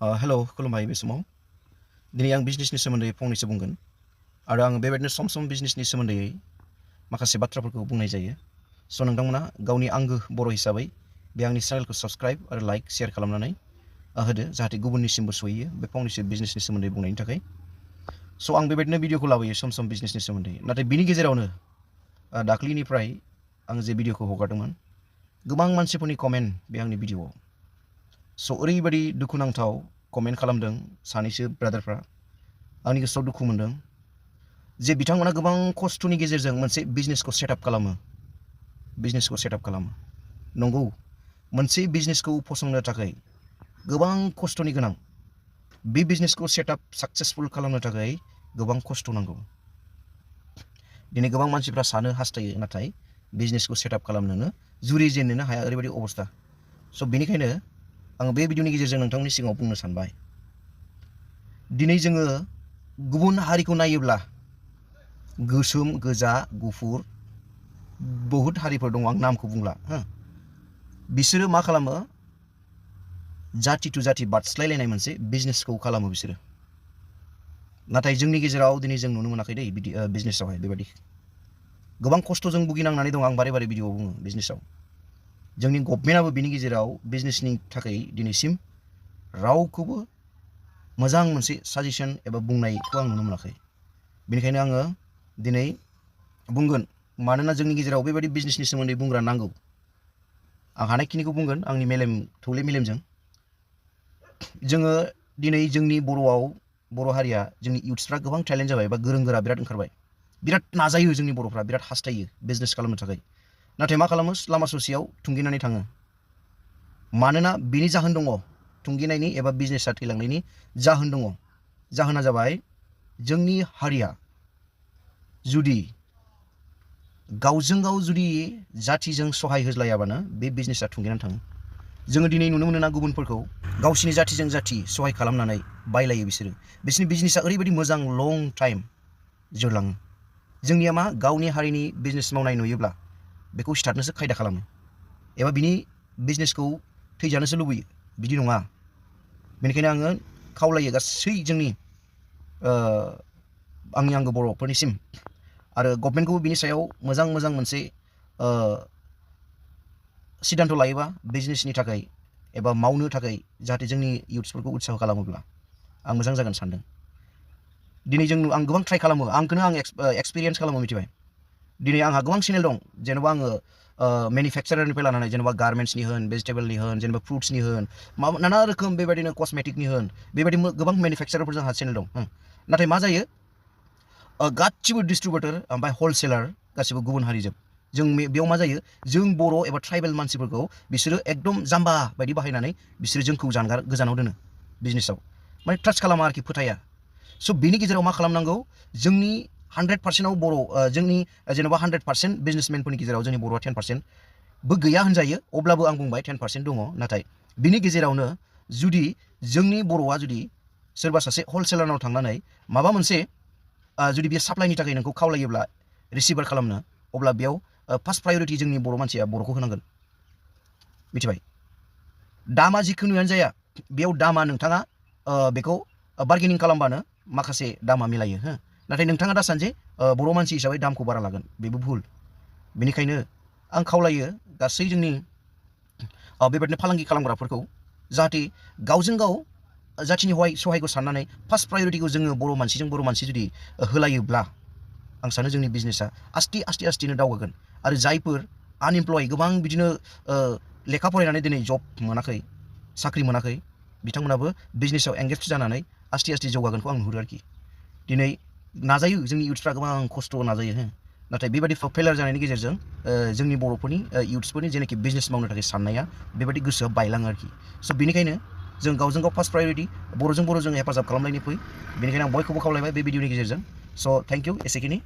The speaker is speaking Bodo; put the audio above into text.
हेलौ खुलुमबाय बे समाव दिनै आं बिजनेसनि सोमोन्दै फंनैसो बुंगोन आरो आङो बेबायदिनो सम बिजनेसनि सोमोन्दै माखासे बाथ्राफोरखौ बुंनाय जायो। स' नोंथांमोना गावनि आंगो बर' हिसाबै बे आंनि चेनेलखौ साबस्क्राइब आरो लाइक शेयार खालामनानै होदो जाहाथे गुबुननिसिमबो सहैयो बे फंनैसो बिजनेसनि सोमोन्दै बुंनायनि थाखाय। स' आं बेबायदिनो भिडिअखौ लाबोयो सम बिजनेसनि सोमोन्दै, नाथाय बिनि गेजेरावनो दाख्लिनिफ्राय आं जे भिडिअखौ हगारदोंमोन गोबां मानसिफोरनि कमेन्ट बे आंनि भिडिअआव। स' ओरैबायदि दुखुनांथाव कमेन्ट खालामदों सानैसो ब्रादारफ्रा, आंनि गोसोआव दुखु मोनदों जे बिथांमोना गोबां खस्थ'नि गेजेरजों मोनसे बिजनेसखौ सेटआप खालामो। नंगौ, मोनसे बिजनेसखौ फसंनो थाखाय गोबां खस्थ'नि गोनां। बे बिजनेसखौ सेटआप साक्सेसफुल खालामनो थाखाय गोबां खस्थ' नांगौ। दिनै गोबां मानसिफ्रा सानो हास्थायो, नाथाय बिजनेसखौ सेटआप खालामनोनो जुरिजेननोनो हाया, ओरैबायदि अबस्था। स' बेनिखायनो आं बे भिडिअनि गेजेरजों नोंथांमोननि सिगाङाव बुंनो सानबाय, दिनै जोङो गुबुन हारिखौ नायोब्ला गोसोम, गोजा, गुफुर बहुद हारिफोर दङ, आं नामखौ बुंला बिसोरो मा खालामो, जाथि टु जाथि बारस्लायलायनाय मोनसे बिजनेसखौ खालामो बिसोरो। नाथाय जोंनि गेजेराव दिनै जों नुनो मोनाखै दै बिदि बिजनेसावहाय बेबायदि गोबां खस्थ'जों भुगिनांनानै दं। आं बारे बारे भिडिअआव बुङो बिजनेसाव जोंनि गभर्नमेन्टआबो बिनि गेजेराव बिजनेसनि थाखाय दिनैसिम रावखौबो मोजां मोनसे साजेसन एबा बुंनायखौ आं नुनो मोनाखै। बेनिखायनो आङो दिनै बुंगोन, मानोना जोंनि गेजेराव बेबायदि बिजनेसनि सोमोन्दै बुंग्रा नांगौ। आं हानायखिनिखौ बुंगोन आंनि थौले मेलेमजों। जोङो दिनै जोंनि बर' हारिया, जोंनि इउथ्सफ्रा गोबां टेलेन्ट जाबाय बा गोरों गोरा बिराद ओंखारबाय, बिराद नाजायो जोंनि बर'फ्रा, बिराद हास्थायो बिजनेस खालामनो थाखाय। नाथाय मा खालामो, लामा ससेयाव थुंगेनानै थाङो। मानोना बिनि जाहोन दङ, थुंगेनायनि एबा बिजनेसा थैलांनायनि जाहोन दङ। जाहोना जाबाय, जोंनि हारिया जुदि गावजों गाव जुदि जाथिजों सहाय होज्लायाबानो बे बिजनेसा थुंगेनानै थाङो। जोङो दिनै नुनो मोनो ना गुबुनफोरखौ गावसिनि जाथिजों जाथि सहाय खालामनानै बायलायो बिसोरो। बिसोरनि बिजनेसा ओरैबायदि मोजां लं टाइम जोरलाङो। जोंनिया मा, गावनि हारिनि बिजनेस मावनाय नुयोब्ला बेखौ सिथारनोसो खायदा खालामो एबा बिनि बिजनेसखौ थैजानोसो लुबैयो। बिदि नङा। बेनिखायनो आङो खावलायो गासै जोंनि आंनि आंगो बर'फोरनिसिम आरो गभर्नमेन्टखौबो बिनि सायाव मोजां मोनसे सिद्धान्त लायोबा बिजनेसनि थाखाय एबा मावनो थाखाय, जाहाथे जोंनि इउथ्सफोरखौ उत्साह खालामोब्ला आं मोजां जागोन सानदों। दिनै आं गोबां ट्राइ खालामो, आंखौनो आं एक्सपिरियेन्स खालामो, मिथिबाय। दिनै आंहा गोबां चेनेल दं, जेनेबा आङो मेनुफेक्सारारनिफ्राय लानानै जेनेबा गार्मेन्ट्सनि होन, भेजिटेबलनि होन, जेनेबा फ्रुट्सनि होन, नाना रोखोम बेबायदिनो कस्मेटिकनि होन, बेबायदि गोबां मेनुफेक्सारारफोर जोंहा चेनेल दं। नाथाय मा जायो, गासिबो डिस्ट्रिबिउटर ओमफ्राय हलसेलार गासिबो गुबुन हारिजों। जों बेयाव मा जायो, जों बर' एबा ट्राइबेल मानसिफोरखौ बिसोरो एकदम जाम्बा बायदि बाहायनानै बिसोरो जोंखौ गोजानाव दोनो बिजनेसाव, माने ट्रास्ट खालामा आरोखि, फोथाया। स' बेनि गेजेराव मा खालामनांगौ, जोंनि 100%आव जोंनि जेनेबा 100% बिजनेसमेनफोरनि गेजेराव जोंनि बर'आ 10%बो गैया होनजायो, अब्लाबो आं बुंबाय 10% दङ। नाथाय बिनि गेजेरावनो जुदि जोंनि बर'आ जुदि सोरबा सासे हलसेलारनाव थांनानै माबा मोनसे जुदि बे साप्लाइनि थाखाय नोंखौ खावलायोब्ला रिसिभार खालामनो, अब्ला बेयाव फार्स्ट प्रायरिटि जोंनि बर' मानसिया बर'खौ होनांगोन, मिथिबाय। दामा जिखुनुआनो जाया, बेयाव दामा नोंथाङा बेखौ बार्गेनिं खालामबानो माखासे दामा मिलायो। नाथाय नोंथाङा दा सानसे बर' मानसि हिसाबै दामखौ बारा लागोन, बेबो भुल। बेनिखायनो आं खावलायो गासै जोंनि बेबायदिनो फालांगि खालामग्राफोरखौ, जाहाथे गावजों गाव जाथिनि सहायखौ साननानै फार्स्ट प्रायरिटिखौ जोङो बर' मानसि जुदि होलायोब्ला आं सानो जोंनि बिजनेसा आस्ते दावगागोन। आरो जायफोर आनइमप्लय, गोबां बिदिनो लेखा फरायनानै दिनै जब मोनाखै, साख्रि मोनाखै, बिथांमोनाबो बिजनेसाव एंगेज जानानै आस्ते जौगागोनखौ आं नुहुरो आरोखि। दिनै नाजायो जोंनि इउथ्सफ्रा गोबां खस्थ' नाजायो, नाथाय बेबायदि फेलार जानायनि गेजेरजों जोंनि बर'फोरनि इउथ्सफोरनि जेनाखि बिजनेस मावनो थाखाय साननाया बेबायदि गोसोआ बायलाङो आरोखि। स' बेनिखायनो जों गावजों गाव फार्स्ट प्रायरिटि, बर'जों बर' जों हेफाजाब खालामलायनो फै। बेनिखायनो आं बयखौबो खावलायबाय बे भिडिअनि गेजेरजों। स' थेंक इउ, एसेखिनि।